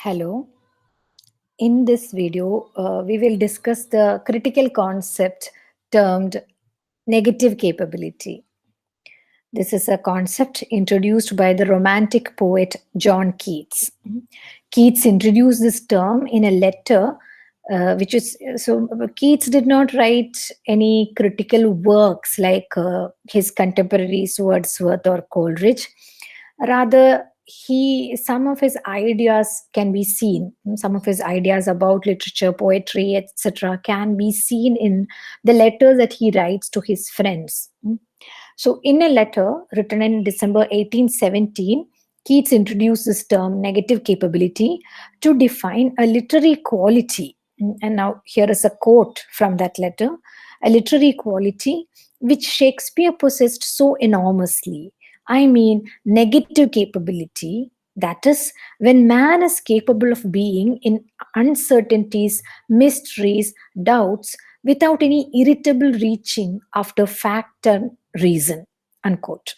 Hello. In this video, we will discuss the critical concept termed negative capability. This is a concept introduced by the Romantic poet John Keats. Keats introduced this term in a letter, which is so Keats did not write any critical works like his contemporaries Wordsworth or Coleridge. Rather, some of his ideas can be seen. Some of his ideas about literature, poetry, etc., can be seen in the letters that he writes to his friends. So, in a letter written in December 1817, Keats introduced this term negative capability to define a literary quality. And now, here is a quote from that letter: a literary quality which Shakespeare possessed so enormously. I mean, negative capability. That is, when man is capable of being in uncertainties, mysteries, doubts, without any irritable reaching after fact and reason, unquote.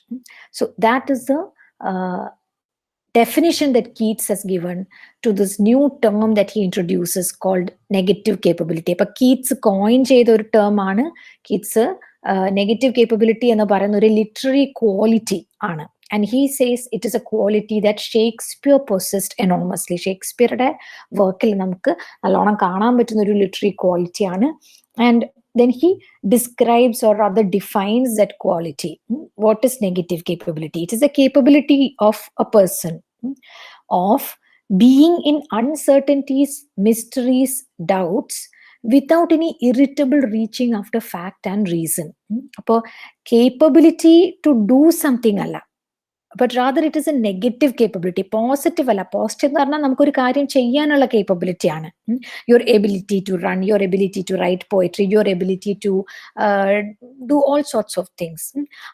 So that is the definition that Keats has given to this new term that he introduces called negative capability. അപ്പോൾ Keats coin ചെയ്ത ഒരു term ആണ്. Keats negative capability എന്ന് പറയുന്ന ഒരു literary quality ആണ്. And he says it is a quality that Shakespeare possessed enormously. ഷേക്സ്പിയറുടെ വർക്കിൽ നമുക്ക് നല്ലോണം കാണാൻ പറ്റുന്ന ഒരു ലിറ്റററി ക്വാളിറ്റി ആണ്. And then he describes or rather defines that quality. What is negative capability? It is a capability of a person of being in uncertainties, mysteries, doubts, without any irritable reaching after fact and reason. അപ്പോൾ capability to do something അല്ല, but rather it is a negative capability. Positive അല്ല. Positive എന്ന് പറഞ്ഞാൽ നമുക്കൊരു കാര്യം ചെയ്യാനുള്ള capability ആണ്. Your ability to run, your ability to write poetry, your ability to do all sorts of things.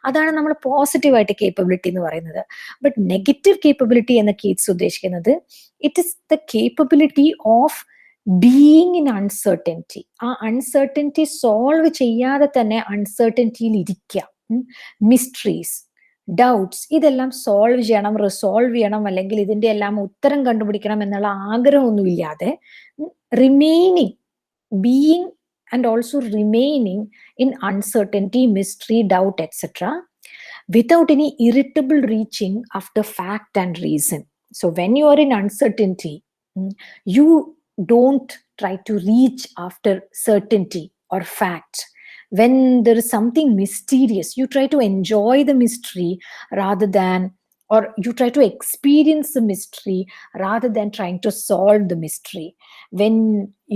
അതാണ് നമ്മൾ പോസിറ്റീവായിട്ട് കേപ്പബിലിറ്റി എന്ന് പറയുന്നത്. ബട്ട് നെഗറ്റീവ് കേപ്പബിലിറ്റി എന്ന് കീറ്റ്സ് ഉദ്ദേശിക്കുന്നത് it is the capability of being in uncertainty. ആ uncertainty solve ചെയ്യാതെ തന്നെ അൺസർട്ടനിറ്റിയിൽ ഇരിക്കുക. മിസ്റ്ററീസ്, ഡൗട്ട്സ്, ഇതെല്ലാം സോൾവ് ചെയ്യണം, റിസോൾവ് ചെയ്യണം, അല്ലെങ്കിൽ ഇതിന്റെ എല്ലാം ഉത്തരം കണ്ടുപിടിക്കണം എന്നുള്ള ആഗ്രഹമൊന്നുമില്ലാതെ remaining, being and also remaining in uncertainty, mystery, doubt, etcetera, without any irritable reaching after fact and reason. So when you are in uncertainty, you don't try to reach after certainty or fact. When there is something mysterious, you try to enjoy the mystery rather than, or you try to experience the mystery rather than trying to solve the mystery. When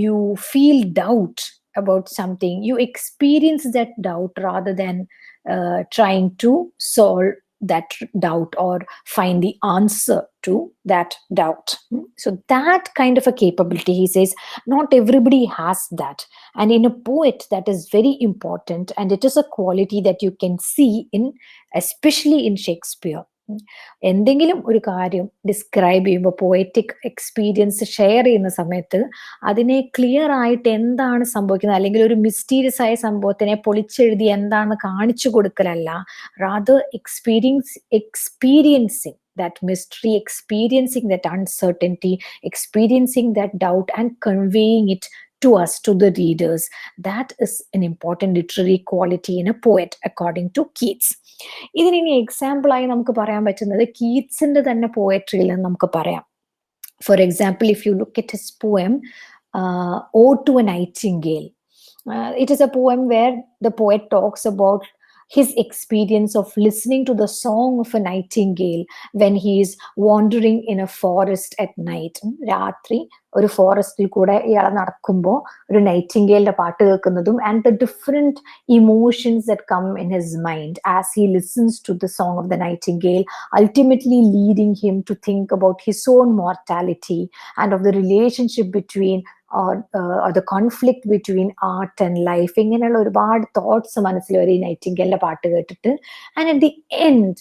you feel doubt about something, you experience that doubt rather than trying to solve that doubt or find the answer to that doubt. So that kind of a capability, he says, not everybody has that. And in a poet, that is very important, and it is a quality that you can see in, especially in Shakespeare. എന്തെങ്കിലും ഒരു കാര്യം describe ചെയ്യുമ്പോൾ, poetic experience share ചെയ്യുന്ന സമയത്ത് അതിനെ clear ആയിട്ട് എന്താണ് സംഭവിക്കുന്നത്, അല്ലെങ്കിൽ ഒരു മിസ്റ്റീരിയസ് ആയ സംഭവത്തിനെ പൊളിച്ചെഴുതി എന്താണ് കാണിച്ചു കൊടുക്കലല്ല, rather experiencing that mystery, experiencing that uncertainty, experiencing that doubt and conveying it to us, to the readers. That is an important literary quality in a poet, according to Keats. ഇതിന് ഇനി example ആയി നമുക്ക് പറയാൻ പറ്റുന്നത് കീറ്റ്സിന്റെ തന്നെ പോയട്രിയിൽ നിന്ന് നമുക്ക് പറയാം. For example, if you look at his poem Ode to a Nightingale, it is a poem where the poet talks about his experience of listening to the song of a nightingale when he is wandering in a forest at night. രാത്രി ഒരു ഫോറസ്റ്റിൽ കൂടെ ഇയാൾ നടക്കുമ്പോൾ ഒരു നൈറ്റിംഗേലിന്റെ പാട്ട് കേൾക്കുന്നതും, and the different emotions that come in his mind as he listens to the song of the nightingale, ultimately leading him to think about his own mortality and of the relationship between or the conflict between art and life. ഇങ്ങനെയുള്ള ഒരുപാട് thoughts മനസ്സിൽ വരും ഈ നൈറ്റിംഗേലിന്റെ പാട്ട് കേട്ടിട്ട്. And at the end,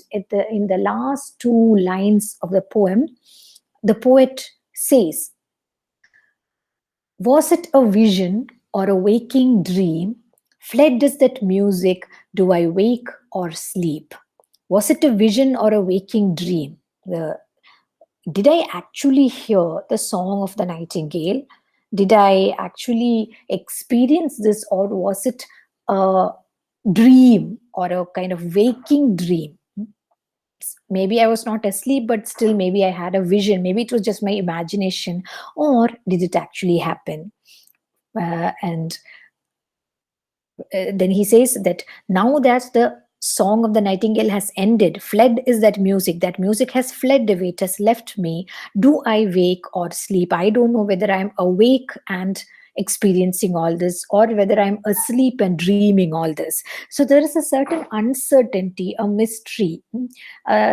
in the last two lines of the poem, the poet says, was it a vision or a waking dream? Fled is that music, do I wake or sleep? Was it a vision or a waking dream? The did I actually hear the song of the nightingale? Did I actually experience this, or was it a dream or a kind of waking dream? Maybe I was not asleep, but still, maybe I had a vision. Maybe it was just my imagination, or did it actually happen? And then he says that now that the song of the nightingale has ended, fled is that music has fled away, it has left me. Do I wake or sleep? I don't know whether I'm awake and experiencing all this, or whether I'm asleep and dreaming all this. So there is a certain uncertainty, a mystery,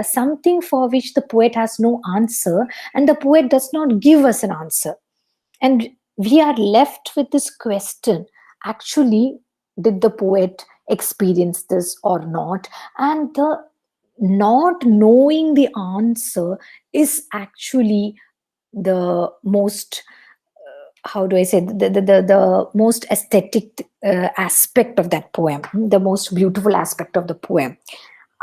something for which the poet has no answer, and the poet does not give us an answer. And we are left with this question: actually, did the poet experience this or not? And the not knowing the answer is actually the most, how do I say, the most aesthetic aspect of that poem, the most beautiful aspect of the poem.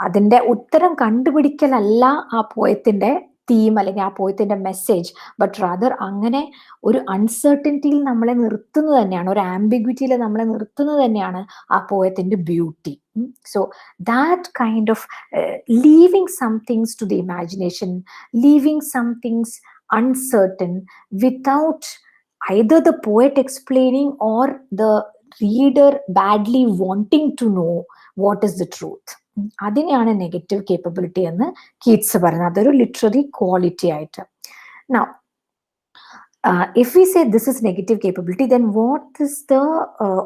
അതിന്റെ ഉത്തരം കണ്ടുപിടിക്കലല്ല ആ പോയത്തിന്റെ theme, അല്ലെങ്കിൽ ആ പോയത്തിന്റെ message, but rather അങ്ങനെ ഒരു അൺസർട്ടനിറ്റിയിൽ നമ്മളെ നിർത്തുന്നത് തന്നെയാണ്, ഒരു ആംബിഗ്വിറ്റിയിൽ നമ്മളെ നിർത്തുന്നത് തന്നെയാണ് ആ പോയത്തിന്റെ beauty. So that kind of leaving some things to the imagination, leaving some things uncertain, without either the poet explaining or the reader badly wanting to know what is the truth. അതിനെയാണ് negative capability എന്ന് Keats പറയുന്നത്. അതൊരു literary quality ആയിട്ട്. Now, if we say this is negative capability, then what is the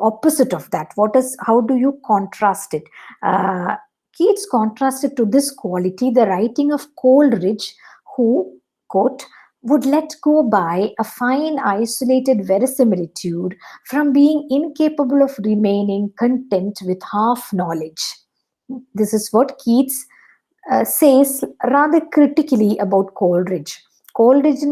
opposite of that? How do you contrast it? Keats contrasted to this quality the writing of Coleridge, who, quote, would let go by a fine isolated verisimilitude from being incapable of remaining content with half knowledge. This is what Keats says rather critically about Coleridge. Coleridge,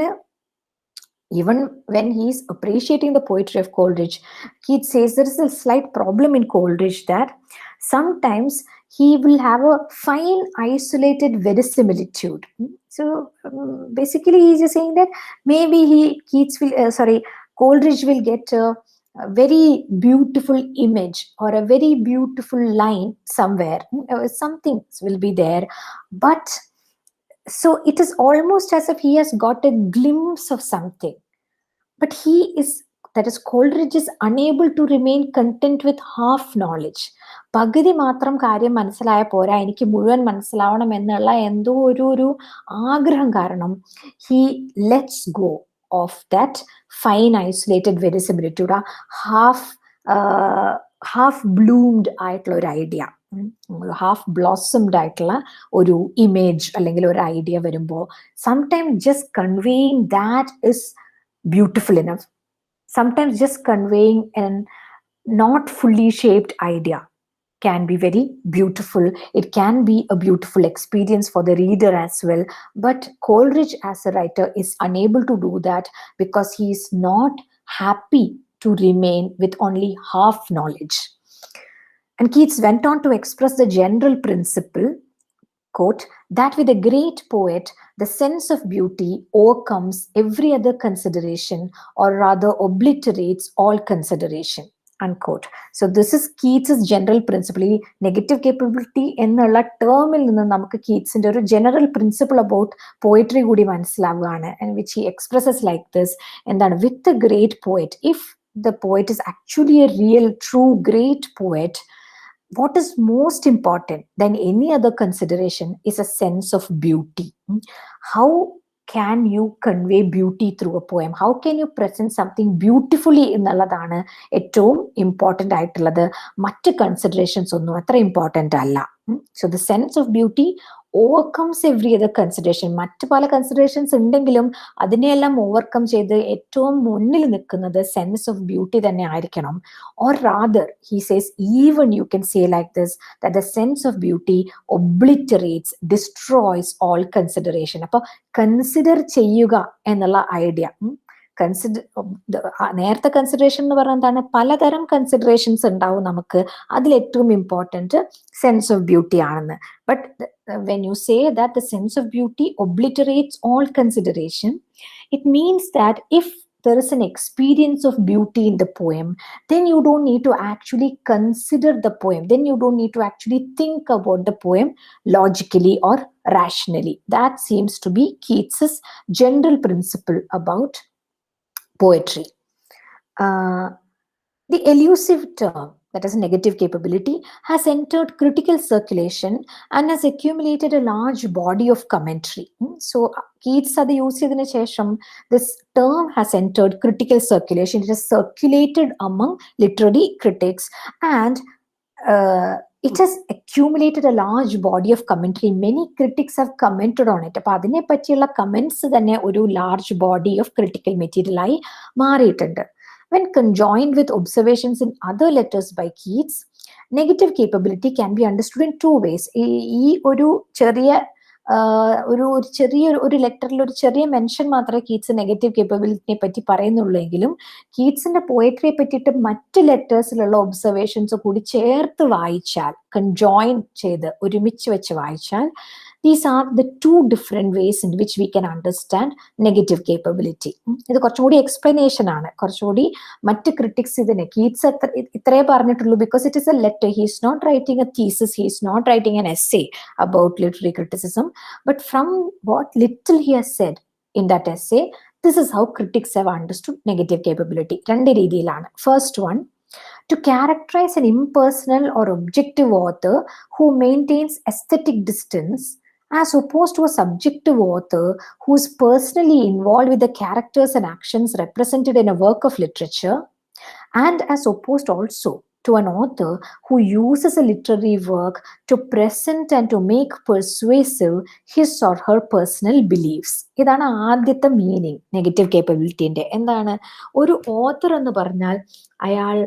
even when he's appreciating the poetry of Coleridge, Keats says there is a slight problem in Coleridge, that sometimes he will have a fine isolated verisimilitude. So basically he's just saying that maybe Coleridge will get a very beautiful image or a very beautiful line somewhere, something will be there, but so it is almost as if he has got a glimpse of something, but Coleridge is unable to remain content with half knowledge. പകുതി മാത്രം കാര്യം മനസ്സിലായ പോരാ, എനിക്ക് മുഴുവൻ മനസ്സിലാവണം എന്നുള്ള എന്തോ ഒരു ആഗ്രഹം കാരണം he lets go of that fine isolated verisimilitude, ആ half bloomed ആയിട്ടുള്ള ഒരു ഐഡിയ, ഹാഫ് ബ്ലോസംഡ് ആയിട്ടുള്ള ഒരു ഇമേജ് അല്ലെങ്കിൽ ഒരു ഐഡിയ വരുമ്പോൾ, sometimes just conveying that is beautiful enough. Sometimes just conveying a not fully shaped idea can be very beautiful. It can be a beautiful experience for the reader as well. But Coleridge as a writer is unable to do that because he is not happy to remain with only half knowledge. And Keats went on to express the general principle, quote, that with a great poet, the sense of beauty overcomes every other consideration, or rather obliterates all consideration, unquote. So this is Keats' general principle. Negative capability എന്നുള്ള ടേമിൽ നിന്ന് നമുക്ക് കീറ്റ്സിന്റെ ഒരു general principle about poetry കൂടി മനസ്സിലാവുകയാണ്, and which he expresses like this. എന്താണ്? With a great poet, if the poet is actually a real, true, great poet, what is most important than any other consideration is a sense of beauty. How can you convey beauty through a poem? How can you present something beautifully എന്നുള്ളതാണ് ഏറ്റവും important ആയിട്ടുള്ളത്. മറ്റ് considerations ഒന്നും അത്ര important അല്ല. So the sense of beauty overcomes every other consideration. മറ്റു പല considerations ഉണ്ടെങ്കിലും അതിനെയെല്ലാം ഓവർകം ചെയ്ത് ഏറ്റവും മുന്നിൽ നിൽക്കുന്നത് സെൻസ് ഓഫ് ബ്യൂട്ടി തന്നെ ആയിരിക്കണം. Or rather, he says, even you can say like this, that the sense of beauty obliterates, destroys all consideration. അപ്പോൾ കൺസിഡർ ചെയ്യുക എന്നുള്ള ഐഡിയ, കൺസിഡർ നേരത്തെ കൺസിഡറേഷൻ എന്ന് പറഞ്ഞാൽ എന്താണ്, പലതരം കൺസിഡറേഷൻസ് ഉണ്ടാവും നമുക്ക്. അതിൽ ഏറ്റവും ഇമ്പോർട്ടൻറ്റ് സെൻസ് ഓഫ് ബ്യൂട്ടി ആണെന്ന്. But when you say that the sense of beauty obliterates all consideration, it means that if there is an experience of beauty in the poem, then you don't need to actually consider the poem. Then you don't need to actually think about the poem logically or rationally. That seems to be Keats's general principle about poetry. The elusive term, that is negative capability, has entered critical circulation and has accumulated a large body of commentary. So Keats അത് use ചെയ്തതിനു ശേഷം this term has entered critical circulation. It has circulated among literary critics and it has accumulated a large body of commentary. Many critics have commented on it. അപ്പൊ അതിനെ പറ്റിയുള്ള comments തന്നെ ഒരു large body of critical material ആയി മാറിയിട്ടുണ്ട്. When conjoined with observations in other letters by Keats, negative capability can be understood in two ways. ഈ ഒരു ചെറിയ ഒരു ലെറ്ററിൽ ഒരു ചെറിയ മെൻഷൻ മാത്രമേ കീറ്റ്സ് നെഗറ്റീവ് കേപ്പബിലിറ്റിനെ പറ്റി പറയുന്നുള്ളൂ എങ്കിലും കീറ്റ്സിന്റെ പോയട്രിയെ പറ്റിയിട്ട് മറ്റ് ലെറ്റേഴ്സിലുള്ള ഒബ്സർവേഷൻസ് കൂടി ചേർത്ത് വായിച്ചാൽ, കൺജോയിൻ ചെയ്ത് ഒരുമിച്ച് വെച്ച് വായിച്ചാൽ, these are the two different ways in which we can understand negative capability. ഇത് കുറച്ചുകൂടി എക്സ്പ്ലനേഷൻ ആണ്, കുറച്ചുകൂടി മറ്റ് ക്രിറ്റിക്സ് ഇതിനെ കീറ്റ്സ് ഇത്രേ പറഞ്ഞിട്ടുള്ളൂ because it is a letter. He is not writing a thesis, he is not writing an essay about literary criticism, but from what little he has said in that essay, this is how critics have understood negative capability. രണ്ട് രീതിയിലാണ്. First one, to characterize an impersonal or objective author who maintains aesthetic distance as opposed to a subjective author who is personally involved with the characters and actions represented in a work of literature, and as opposed also to an author who uses a literary work to present and to make persuasive his or her personal beliefs. ഇതാണ് ആദ്യത്തെ meaning negative കേപ്പബിലിറ്റിന്റെ. എന്താണ്? ഒരു author എന്ന് പറഞ്ഞാൽ അയാൾ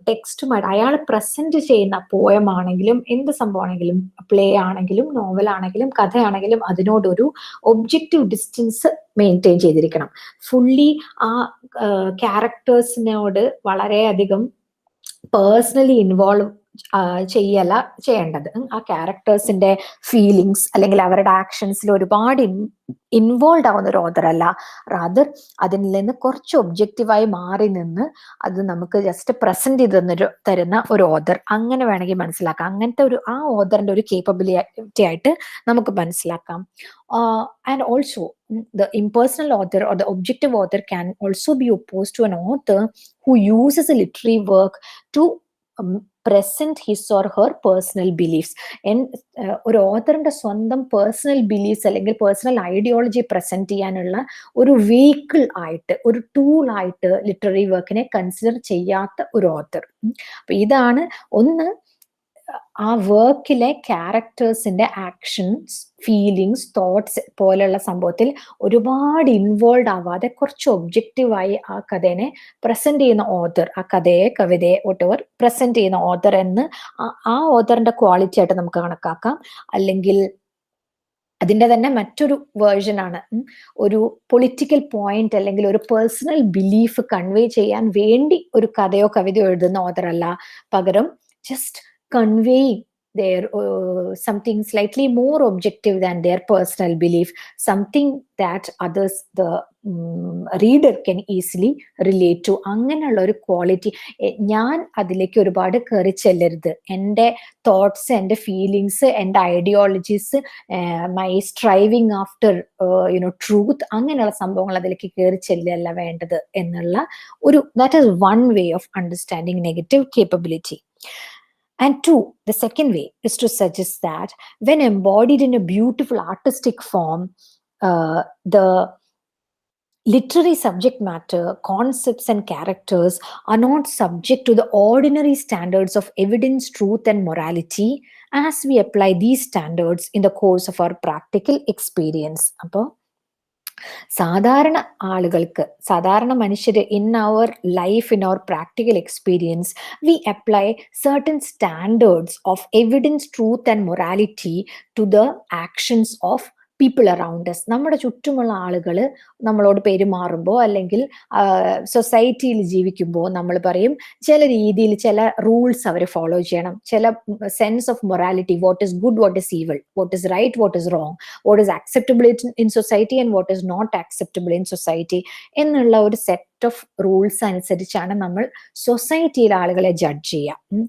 ടെക്സ്റ്റുമായിട്ട് അയാൾ present ചെയ്യുന്ന poem ആണെങ്കിലും എന്ത് സംഭവമാണെങ്കിലും, പ്ലേ ആണെങ്കിലും നോവൽ ആണെങ്കിലും കഥയാണെങ്കിലും അതിനോടൊരു ഒബ്ജക്റ്റീവ് ഡിസ്റ്റൻസ് മെയിൻറ്റെയിൻ ചെയ്തിരിക്കണം. ഫുള്ളി ആ ക്യാരക്ടേഴ്സിനോട് വളരെയധികം പേഴ്സണലി ഇൻവോൾവ് ചെയ്യേണ്ടത്. ആ ക്യാരക്ടേഴ്സിന്റെ ഫീലിങ്സ് അല്ലെങ്കിൽ അവരുടെ ആക്ഷൻസിൽ ഒരുപാട് ഇൻവോൾവ് ആവുന്ന ഒരു ഓതർ അല്ല, റാദർ അതിൽ നിന്ന് കുറച്ച് ഒബ്ജക്റ്റീവായി മാറി നിന്ന് അത് നമുക്ക് ജസ്റ്റ് പ്രസന്റ് ചെയ്ത് തരുന്ന ഒരു ഓതർ, അങ്ങനെ വേണമെങ്കിൽ മനസ്സിലാക്കാം. അങ്ങനത്തെ ഒരു ആ ഓതറിന്റെ ഒരു കേപ്പബിലിറ്റി ആയിട്ട് നമുക്ക് മനസ്സിലാക്കാം. And also the impersonal author or the objective author can also be opposed to an author who uses a literary work to present his or her personal beliefs. ഒരു ഓത്തറിന്റെ സ്വന്തം പേഴ്സണൽ ബിലീഫ്സ് അല്ലെങ്കിൽ personal ideology present ചെയ്യാനുള്ള ഒരു vehicle ആയിട്ട്, ഒരു tool ആയിട്ട് literary വർക്കിനെ consider ചെയ്യാത്ത ഒരു ഓത്തർ. അപ്പൊ ഇതാണ് ഒന്ന്, ആ വർക്കിലെ ക്യാരക്ടേഴ്സിന്റെ ആക്ഷൻസ്, ഫീലിങ്സ്, തോട്ട്സ് പോലെയുള്ള സംഭവത്തിൽ ഒരുപാട് ഇൻവോൾവ് ആവാതെ കുറച്ച് ഒബ്ജക്റ്റീവായി ആ കഥയെ പ്രസന്റ് ചെയ്യുന്ന ഓതർ, ആ കഥയെ കവിതയെ വോട്ടെവർ പ്രസന്റ് ചെയ്യുന്ന ഓതർ എന്ന് ആ ഓതറിന്റെ ക്വാളിറ്റി ആയിട്ട് നമുക്ക് കണക്കാക്കാം. അല്ലെങ്കിൽ അതിന്റെ തന്നെ മറ്റൊരു വേർഷൻ ആണ് ഒരു പൊളിറ്റിക്കൽ പോയിന്റ് അല്ലെങ്കിൽ ഒരു പേഴ്സണൽ ബിലീഫ് കൺവേ ചെയ്യാൻ വേണ്ടി ഒരു കഥയോ കവിതയോ എഴുതുന്ന ഓതർ അല്ല, പകരം just conveying their something slightly more objective than their personal belief, something that others, the reader can easily relate to. അങ്ങനെയുള്ള ഒരു ക്വാളിറ്റി. ഞാൻ അതിലേക്ക് ഒരുപാട് കയറി ചെല്ലരുത്. എൻ്റെ തോട്ട്സ്, എൻ്റെ ഫീലിങ്സ്, എൻ്റെ ideologies, my striving after truth, അങ്ങനെയുള്ള സംഭവങ്ങൾ അതിലേക്ക് കയറി ചെല്ലല്ല വേണ്ടത് എന്നുള്ള ഒരു, that is one way of understanding negative capability. And two, the second way is to suggest that when embodied in a beautiful artistic form, the literary subject matter, concepts and characters are not subject to the ordinary standards of evidence, truth and morality as we apply these standards in the course of our practical experience. അപ്പോൾ സാധാരണ ആളുകൾക്ക്, സാധാരണ മനുഷ്യര് in our life, in our practical experience, we apply certain standards of evidence, truth and morality to the actions of people around us, നമ്മുടെ ചുറ്റുമുള്ള ആളുകൾ നമ്മളോട് പെരുമാറുമ്പോൾ അല്ലെങ്കിൽ സൊസൈറ്റിയിൽ ജീവിക്കുമ്പോൾ നമ്മൾ പറയും ചില രീതിയിൽ ചില റൂൾസ് അവർ ഫോളോ ചെയ്യണം, ചില sense of morality, what is good, what is evil, what is right, what is wrong, what is acceptable in society and what is not acceptable in society എന്നുള്ള ഒരു സെറ്റ് ഓഫ് റൂൾസ് അനുസരിച്ചാണ് നമ്മൾ സൊസൈറ്റിയിലെ ആളുകളെ judge ചെയ്യുക.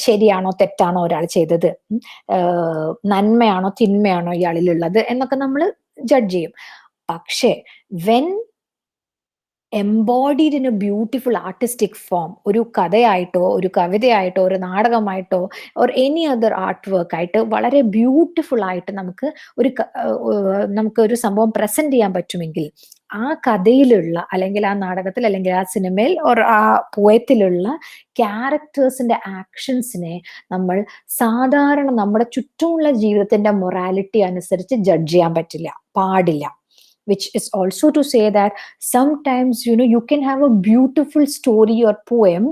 ശരിയാണോ തെറ്റാണോ ഒരാൾ ചെയ്തത്, നന്മയാണോ തിന്മയാണോ ഇയാളിലുള്ളത് എന്നൊക്കെ നമ്മൾ ജഡ്ജ് ചെയ്യും. പക്ഷേ when embodied in a beautiful artistic form, ഒരു കഥയായിട്ടോ ഒരു കവിതയായിട്ടോ ഒരു നാടകമായിട്ടോ or any other art work ആയിട്ട് വളരെ ബ്യൂട്ടിഫുൾ ആയിട്ട് നമുക്കൊരു സംഭവം പ്രസന്റ് ചെയ്യാൻ പറ്റുമെങ്കിൽ ആ കഥയിലുള്ള അല്ലെങ്കിൽ ആ നാടകത്തിൽ അല്ലെങ്കിൽ ആ സിനിമയിൽ ഓർ ആ പോയത്തിലുള്ള ക്യാരക്ടേഴ്സിന്റെ ആക്ഷൻസിനെ നമ്മൾ സാധാരണ നമ്മുടെ ചുറ്റുമുള്ള ജീവിതത്തിന്റെ മൊറാലിറ്റി അനുസരിച്ച് ജഡ്ജ് ചെയ്യാൻ പാടില്ല. Which is also to say that sometimes you can have a beautiful story or poem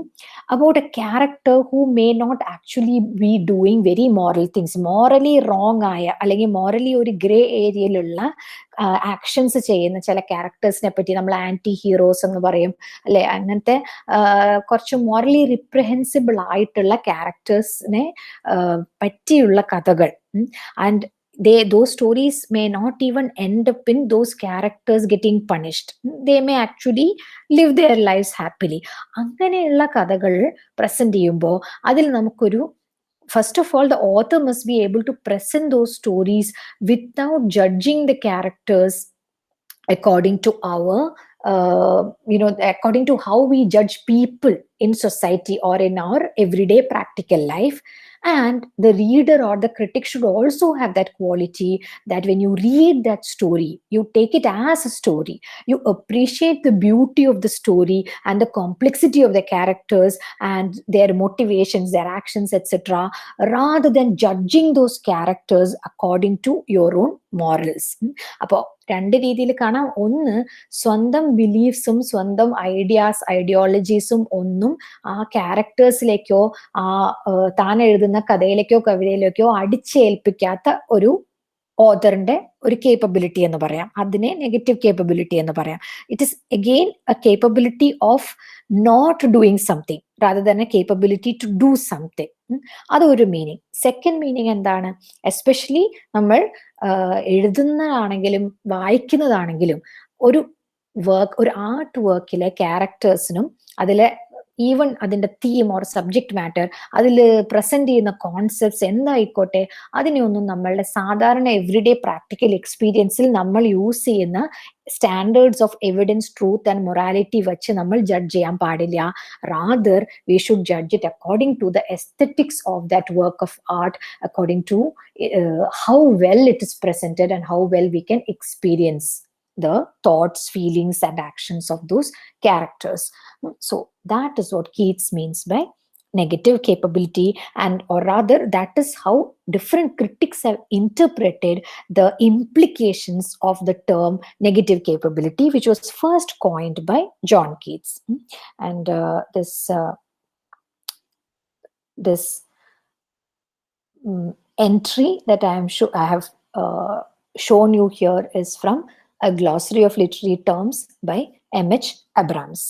about a character who may not actually be doing very moral things, morally wrong ആയ അല്ലെങ്കിൽ morally ഒരു grey ഏരിയയിലുള്ള actions ചെയ്യുന്ന ചില ക്യാരക്ടേഴ്സിനെ പറ്റി നമ്മൾ anti heroes എന്ന് പറയും അല്ലെ, അങ്ങനത്തെ കുറച്ച് മോറലി റിപ്രഹെൻസിബിൾ ആയിട്ടുള്ള ക്യാരക്ടേഴ്സിനെ പറ്റിയുള്ള കഥകൾ. And those stories may not even end up in those characters getting punished. They may actually live their lives happily. അങ്ങനെയുള്ള കഥകൾ പ്രസന്റ് ചെയ്യുമ്പോൾ അതിൽ നമുക്കൊരു first of all, the author must be able to present those stories without judging the characters according to our according to how we judge people in society or in our everyday practical life. And the reader or the critic should also have that quality that when you read that story, you take it as a story, you appreciate the beauty of the story and the complexity of the characters and their motivations, their actions, etc., rather than judging those characters according to your own morals. അപ്പോൾ രണ്ട് രീതിയിൽ കാണാം. ഒന്ന്, സ്വന്തം ബിലീഫ്സും സ്വന്തം ഐഡിയോളജീസും ഒന്നും ആ ക്യാരക്ടേഴ്സിലേക്കോ ആ താൻ എഴുതുന്ന കഥയിലേക്കോ കവിതയിലേക്കോ അടിച്ചേൽപ്പിക്കാത്ത ഒരു ഓതറിന്റെ ഒരു കേപ്പബിലിറ്റി എന്ന് പറയാം. അതിനെ നെഗറ്റീവ് കേപ്പബിലിറ്റി എന്ന് പറയാം. It is again a capability of not doing something rather than a capability to do something. അതൊരു മീനിങ്. സെക്കൻഡ് മീനിങ് എന്താണ്? എസ്പെഷ്യലി നമ്മൾ എഴുതുന്നതാണെങ്കിലും വായിക്കുന്നതാണെങ്കിലും ഒരു ആർട്ട് വർക്കിലെ ക്യാരക്ടേഴ്സിനും അതിലെ ഈവൻ അതിന്റെ തീം ഓർ സബ്ജക്ട് മാറ്റർ, അതിൽ പ്രസന്റ് ചെയ്യുന്ന കോൺസെപ്റ്റ്സ് എന്തായിക്കോട്ടെ, അതിനെയൊന്നും നമ്മളുടെ സാധാരണ എവറിഡേ പ്രാക്ടിക്കൽ എക്സ്പീരിയൻസിൽ നമ്മൾ യൂസ് ചെയ്യുന്ന standards of evidence, truth and morality വെച്ച് നമ്മൾ ജഡ്ജ് ചെയ്യാൻ പാടില്ല. Rather we should judge it according to the aesthetics of that work of art, according to how well it is presented and how well we can experience the thoughts, feelings, and actions of those characters. So that is what Keats means by negative capability, and or rather that is how different critics have interpreted the implications of the term negative capability, which was first coined by John Keats. And this entry that I have shown you here is from A Glossary of Literary Terms by M.H. Abrams.